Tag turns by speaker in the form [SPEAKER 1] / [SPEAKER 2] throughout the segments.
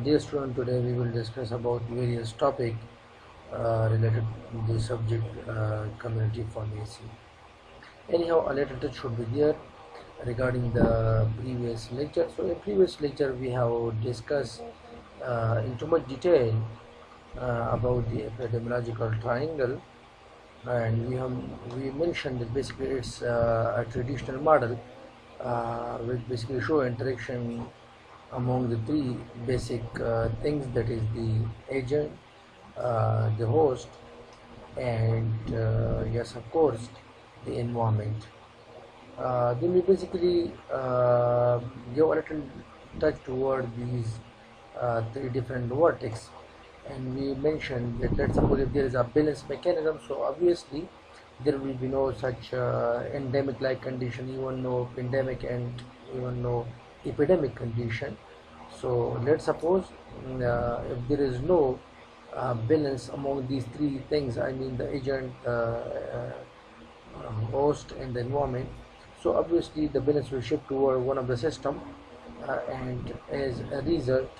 [SPEAKER 1] Dear student, today we will discuss about various topic related to the subject community pharmacy. Anyhow, a little touch should be there regarding the previous lecture. So in previous lecture we have discussed in too much detail about the epidemiological triangle, and we mentioned that basically it's a traditional model which basically show interaction among the three basic things, that is the agent, the host, and yes, of course, the environment. Then we basically give a little touch toward these three different vortex, and we mentioned that, let's suppose if there is a balance mechanism, so obviously there will be no such endemic like condition, even no pandemic, and even no epidemic condition. So let's suppose if there is no balance among these three things, I mean the agent, host, and the environment, so obviously the balance will shift toward one of the system, and as a result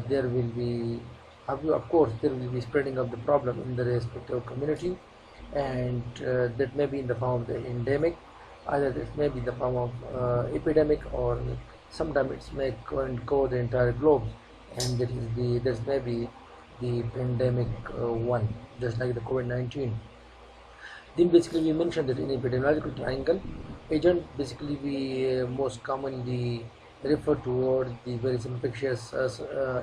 [SPEAKER 1] there will be, of course, there will be spreading of the problem in the respective community, and that may be in the form of the endemic, either it may be in the form of epidemic, or sometimes it may cover the entire globe, and that is the this may be the pandemic one, just like the COVID-19. Then basically we mentioned that in epidemiological triangle, agent basically we most commonly refer toward the various infectious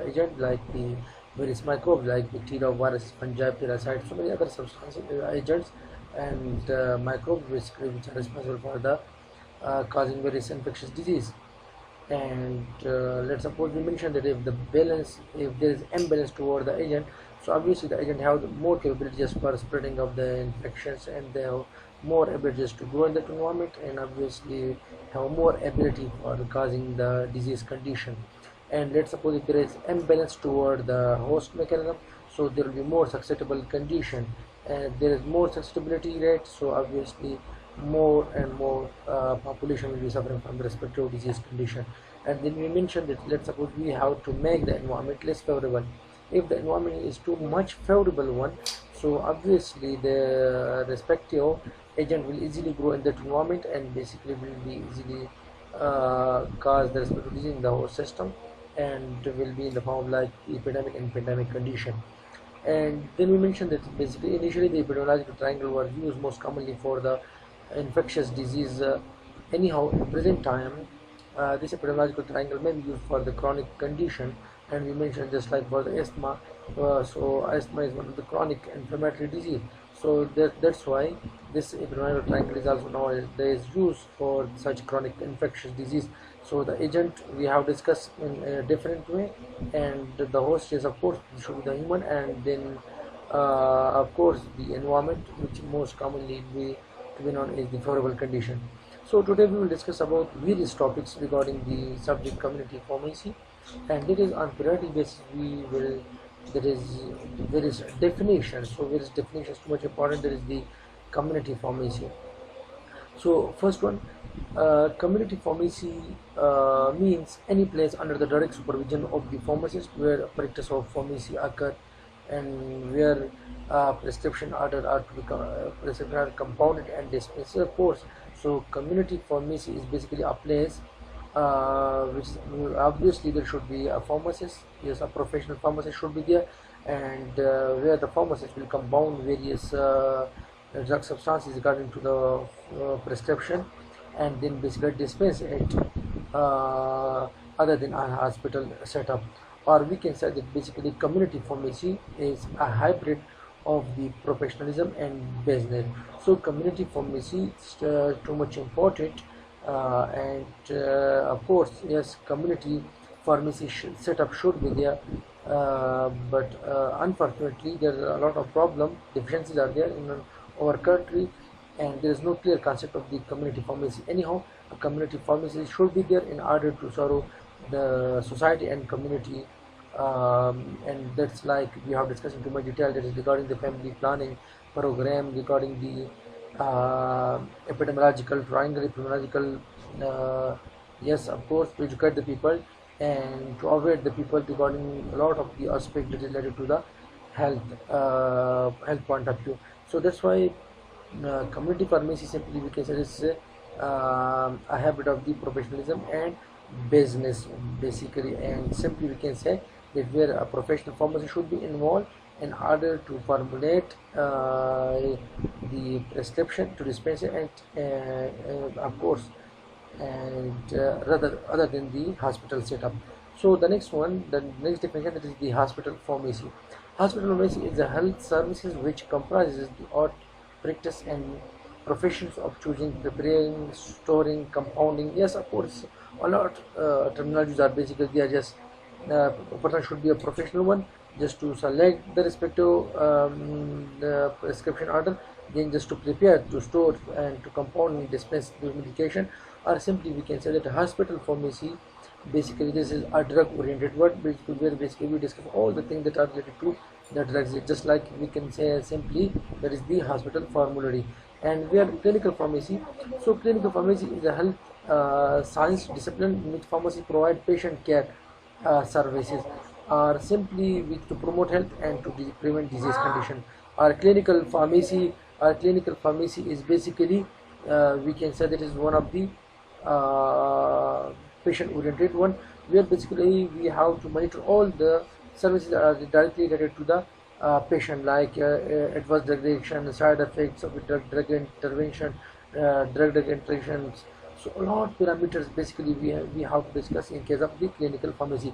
[SPEAKER 1] agent, like the various microbes like bacteria, virus, fungi, parasites, so many other substances, agents, and microbes basically which are responsible for the causing various infectious disease. And let's suppose we mentioned that if there is imbalance toward the agent, so obviously the agent have more capabilities for spreading of the infections, and they have more abilities to grow in that environment, and obviously have more ability for causing the disease condition. And let's suppose if there is imbalance toward the host mechanism, so there will be more susceptible condition, and there is more susceptibility rate, so obviously more and more population will be suffering from the respective disease condition. And then we mentioned that, let's suppose we have to make the environment less favorable. If the environment is too much favorable one, so obviously the respective agent will easily grow in that environment, and basically will be easily cause the respective disease in the whole system, and will be in the form of like epidemic and pandemic condition. And then we mentioned that basically initially the epidemiological triangle was used most commonly for the infectious disease. Anyhow, in present time, this epidemiological triangle may be used for the chronic condition, and we mentioned just like for the asthma. So asthma is one of the chronic inflammatory disease. So that's why this epidemiological triangle is also nowadays used for such chronic infectious disease. So the agent we have discussed in a different way, and the host is, of course, should be the human, and then of course the environment, which most commonly to be known as the favorable condition. So today we will discuss about various topics regarding the subject community pharmacy, and it is on periodic basis we will, there is various definitions. So various definitions too much important. There is the community pharmacy. So first one, community pharmacy means any place under the direct supervision of the pharmacist where practice of pharmacy occur, and where prescription order are to be prescription are compounded and dispensed, of course. So community pharmacy is basically a place which obviously there should be a pharmacist, yes, a professional pharmacist should be there, and where the pharmacist will compound various drug substances according to the prescription, and then basically dispense it other than a hospital setup. Or we can say that basically community pharmacy is a hybrid of the professionalism and business. So community pharmacy is too much important, and of course, yes, community pharmacy setup should be there, but unfortunately there are a lot of problem deficiencies are there in our country, and there is no clear concept of the community pharmacy. Anyhow, a community pharmacy should be there in order to serve the society and community, and that's like we have discussed in too much detail, that is regarding the family planning program, regarding the epidemiological triangle, epidemiological, yes, of course, to educate the people, and to avoid the people regarding a lot of the aspect that is related to the health point of view. So that's why community pharmacy simply we can say is a habit of the professionalism and business basically, and simply we can say that where a professional pharmacy should be involved in order to formulate the prescription to dispense it, and of course, and rather other than the hospital setup. So the next one, the next definition, that is the hospital pharmacy. Hospital pharmacy is a health services which comprises the art, practice and professions of choosing, preparing, storing, compounding. Yes, of course, a lot terminologies are basically they are just a person should be a professional one just to select the respective the prescription order, then just to prepare, to store and to compound and dispense the medication. Or simply we can say that a hospital pharmacy, basically this is a drug oriented word, basically where basically we discuss all the things that are related to the drugs, just like we can say simply that is the hospital formulary. And we are clinical pharmacy. So clinical pharmacy is a health science discipline in which pharmacy provide patient care services, or simply to promote health and to prevent disease condition. Our clinical pharmacy is basically we can say that is one of the patient oriented one, where basically we have to monitor all the services that are directly related to the patient, like adverse drug reaction, side effects of drug intervention, drug interactions. So a lot of parameters basically we have to discuss in case of the clinical pharmacy.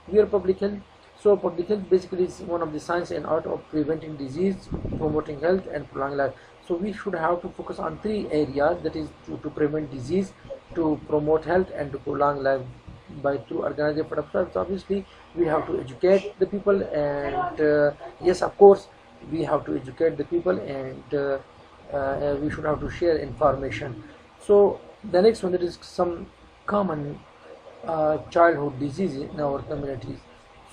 [SPEAKER 1] We are public health. So public health basically is one of the science and art of preventing disease, promoting health and prolonging life. So we should have to focus on three areas, that is to prevent disease, to promote health and to prolong life by through organized effort of service. Obviously we have to educate the people, and yes, of course, we have to educate the people, and we should have to share information. So the next one, that is some common childhood diseases in our communities.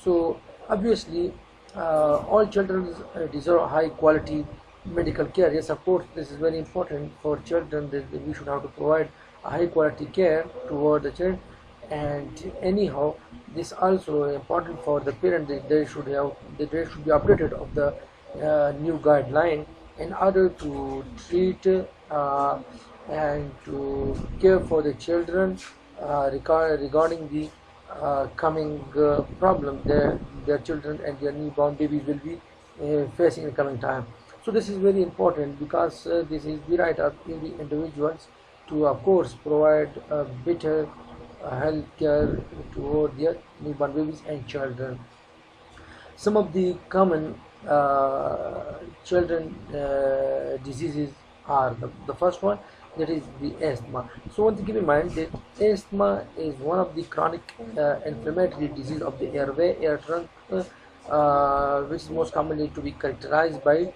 [SPEAKER 1] So obviously all children deserve high quality medical care. Yes, of course, this is very important for children, that we should have to provide a high quality care toward the child. And anyhow, this also important for the parent, that they should be updated of the new guideline in order to treat and to care for the children regarding the coming problem their children and their newborn babies will be facing in the coming time. So this is very important, because this is the right of every individuals to of course provide better health care toward their newborn babies and children. Some of the common children diseases are the first one, that is the asthma. So one thing to keep in mind, that asthma is one of the chronic inflammatory disease of the airway, air trunk, which is most commonly to be characterized by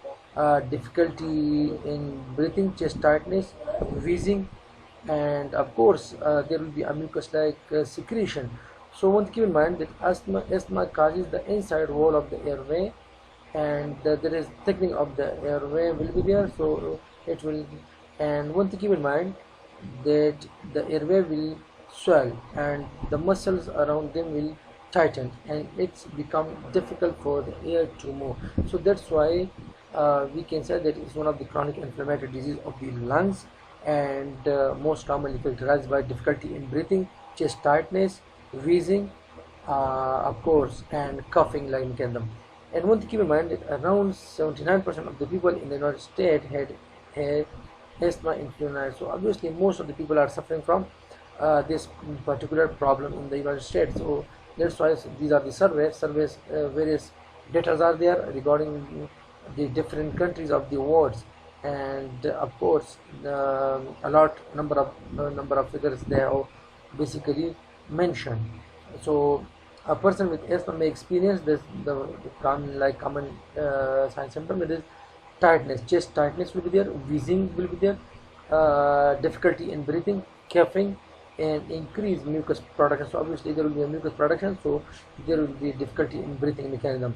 [SPEAKER 1] difficulty in breathing, chest tightness, wheezing, and of course there will be a mucus-like secretion. So one thing to keep in mind, that asthma causes the inside wall of the airway, and there is thickening of the airway will be there. So it will, and one thing to keep in mind, that the airway will swell and the muscles around them will tighten, and it's become difficult for the air to move. So that's why we can say that it's one of the chronic inflammatory disease of the lungs, and most commonly characterized by difficulty in breathing, chest tightness, wheezing, of course, and coughing like mechanism. And one thing to keep in mind, that around 79% of the people in the United States had asthma in 2009. So obviously most of the people are suffering from this particular problem in the United States. So that's why these are the surveys, various data are there regarding the different countries of the world, and of course a lot number of figures they have basically mentioned. So a person with asthma may experience this the common sign symptom. It is tightness, chest tightness will be there, wheezing will be there, difficulty in breathing, coughing, and increased mucus production. So obviously there will be a mucus production, so there will be difficulty in breathing mechanism.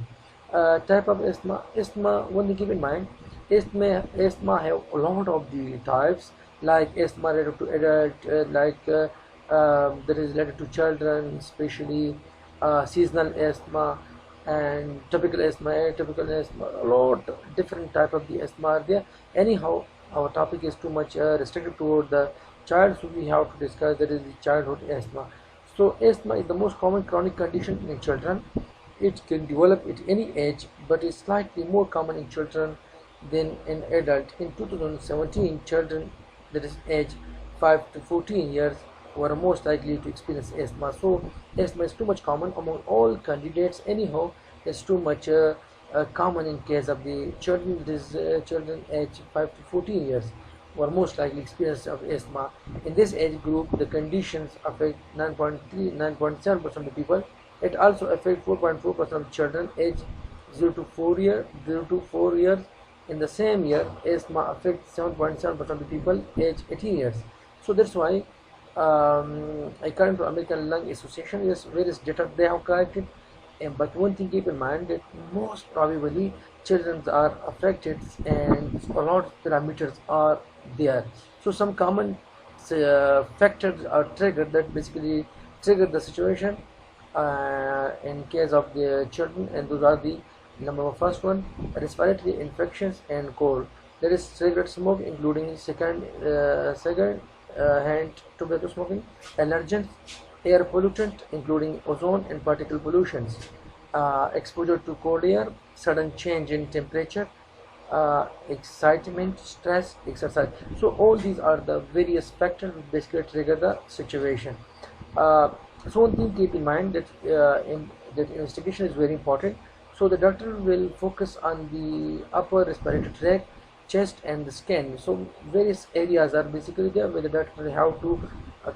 [SPEAKER 1] Type of asthma, one thing keep in mind, asthma have a lot of the types, like asthma related to adult, that is related to children, especially seasonal asthma and typical asthma, atypical asthma. A lot different type of the asthma are there. Anyhow, our topic is too much restricted toward the child, so we have to discuss that is the childhood asthma. So asthma is the most common chronic condition in children. It can develop at any age, but is slightly more common in children than in adult. In 2017, children that is age 5 to 14 years were most likely to experience asthma. So asthma is too much common among all candidates. Anyhow, it's too much common in case of the children. It is children age 5 to 14 years were most likely experience of asthma. In this age group, the conditions affect 9.7% of the people. It also affects 4.4% of children aged 0 to 4 years. In the same year, asthma affects 7.7% of the people aged 18 years. So that's why, according to American Lung Association, yes, various data they have collected. But one thing keep in mind that most probably children are affected and a lot of parameters are there. So some common factors are triggered that basically trigger the situation in case of the children, and those are the first one, respiratory infections and cold. There is cigarette smoke, including second hand tobacco smoking, allergens, air pollutant, including ozone and particle pollutions, exposure to cold air, sudden change in temperature, excitement, stress, exercise. So all these are the various factors which basically trigger the situation. So one thing keep in mind that that investigation is very important. So the doctor will focus on the upper respiratory tract, chest and the skin. So various areas are basically there where the doctor will have to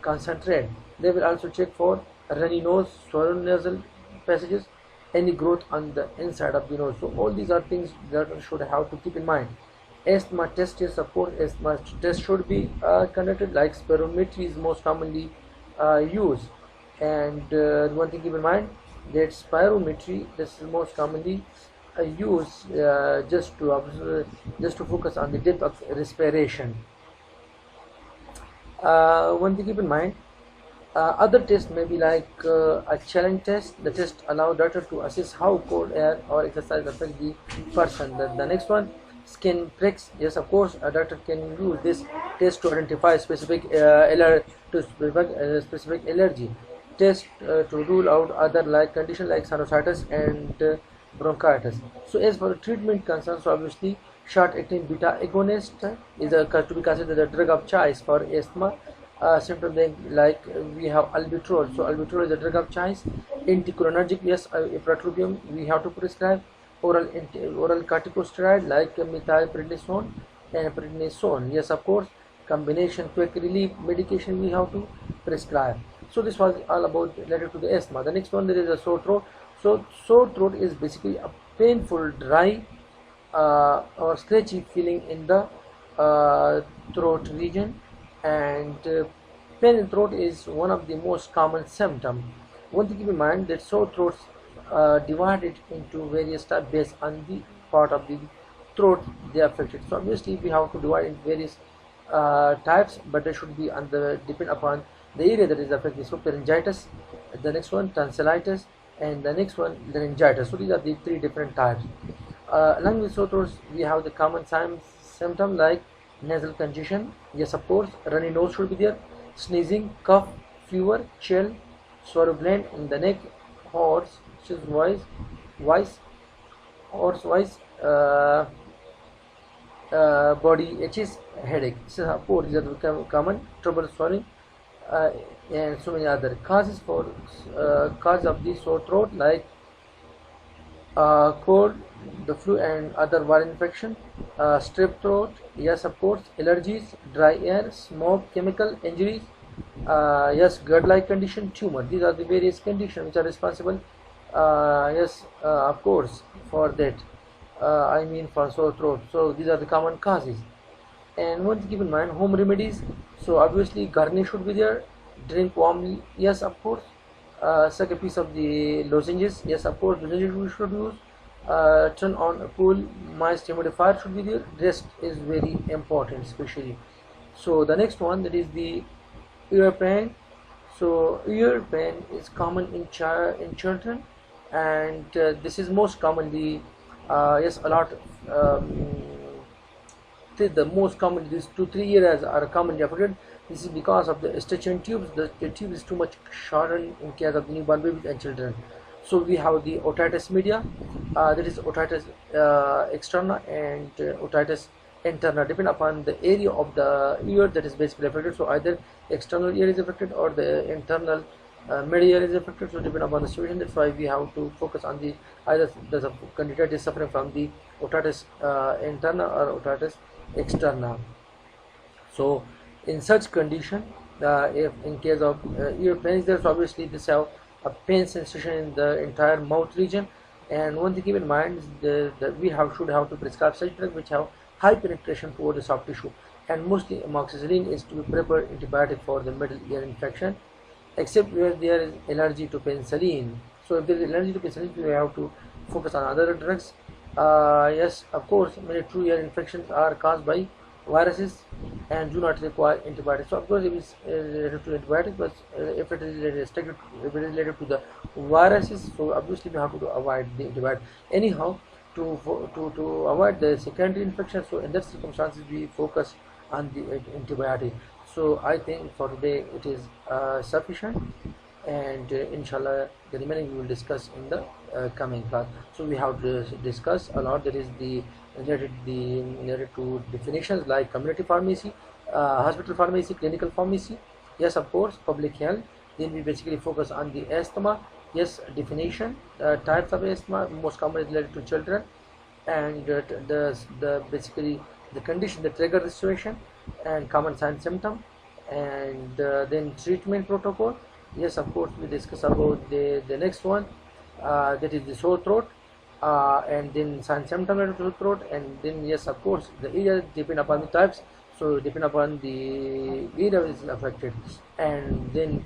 [SPEAKER 1] concentrate. They will also check for runny nose, swollen nasal passages, any growth on the inside of the nose. So all these are things that should have to keep in mind. Asthma test is, of course, asthma test should be conducted, like spirometry is most commonly used. And one thing keep in mind that spirometry, this is most commonly used just to observe, just to focus on the depth of respiration. One thing keep in mind, other tests may be like a challenge test. The test allow doctor to assess how cold air or exercise affect the person. The next one, skin pricks. Yes, of course, a doctor can use this test to identify specific specific allergy. Test to rule out other like conditions like sinusitis and bronchitis. So as for the treatment concerns, so obviously short-acting beta agonist is to be considered the drug of choice for asthma. Symptoms like we have albuterol. So albuterol is a drug of choice. Anticholinergic, yes, ipratropium we have to prescribe. Oral corticosteroid like methylprednisolone and prednisone. Yes, of course, combination quick relief medication we have to prescribe. So this was all about related to the asthma. The next one, there is a sore throat. So sore throat is basically a painful, dry or scratchy feeling in the throat region, and pain in throat is one of the most common symptoms. One thing to keep in mind that sore throats divided into various types based on the part of the throat they are affected. So obviously we have to divide in various types, but they should be on the depend upon the area that is affected. So pharyngitis, the next one tonsillitis, and the next one laryngitis. So these are the three different types. Along with sore throats, we have the common symptom like nasal congestion. Yes, of course, runny nose should be there, sneezing, cough, fever, chill, swallow gland in the neck, hoarse voice, body itches, headache. So of course, these are the common trouble swallowing. And so many other causes for cause of the sore throat like cold, the flu and other viral infection, strep throat, yes, of course, allergies, dry air, smoke, chemical injuries, yes, gut-like condition, tumor. These are the various conditions which are responsible, yes, of course, for that. I mean for sore throat. So these are the common causes. And one to keep in mind, home remedies. So obviously garnish should be there. Drink warmly, yes, of course. Suck a piece of the lozenges, yes, of course, lozenges we should use. Turn on a cool moist humidifier should be there. Rest is very important, especially. So the next one, that is the ear pain. So ear pain is common in children, and this is most commonly, yes, a lot. The most common, these 2 3 years are commonly affected. This is because of the stitching tubes. The tube is too much shortened in case of newborn babies and children. So we have the otitis media, that is otitis externa and otitis interna, depending upon the area of the ear that is basically affected. So either external ear is affected or the internal middle ear is affected. So depending upon the situation, that's why we have to focus on the either the candidate is suffering from the otitis interna or otitis externa. So in such condition, if in case of ear pains, there's obviously this have a pain sensation in the entire mouth region. And one thing to keep in mind is we should have to prescribe such drugs which have high penetration toward the soft tissue, and mostly amoxicillin is to be prepared antibiotic for the middle ear infection, except where there is allergy to penicillin. So if there is allergy to penicillin, we have to focus on other drugs. Yes, of course, many true ear infections are caused by viruses and do not require antibiotics. So of course, if it's related to antibiotics, but if it is restricted, if it is related to the viruses, so obviously we have to avoid the antibiotic. Anyhow, to avoid the secondary infection, so in that circumstances we focus on the antibiotic. So I think for today it is sufficient, and inshallah the remaining we will discuss in the coming class. So we have to discuss a lot, that is the related to definitions like community pharmacy, hospital pharmacy, clinical pharmacy, yes, of course, public health. Then we basically focus on the asthma, yes, definition, types of asthma, most commonly related to children, and the basically the condition, the trigger, the situation, and common sign symptom, and then treatment protocol. Yes, of course, we discuss about the next one, that is the sore throat, and then sign symptom of sore throat, and then yes, of course, the area depend upon the types. So depend upon the area is affected, and then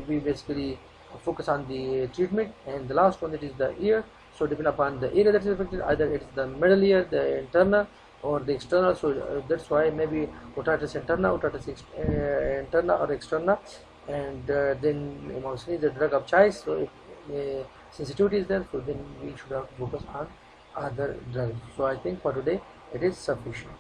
[SPEAKER 1] we basically focus on the treatment, and the last one, that is the ear. So depend upon the area that is affected, either it is the middle ear, the internal, or the external. So that's why maybe otitis interna, interna or externa, and then amoxicillin is the drug of choice. So if sensitivity is there, so then we should have to focus on other drugs. So I think for today it is sufficient.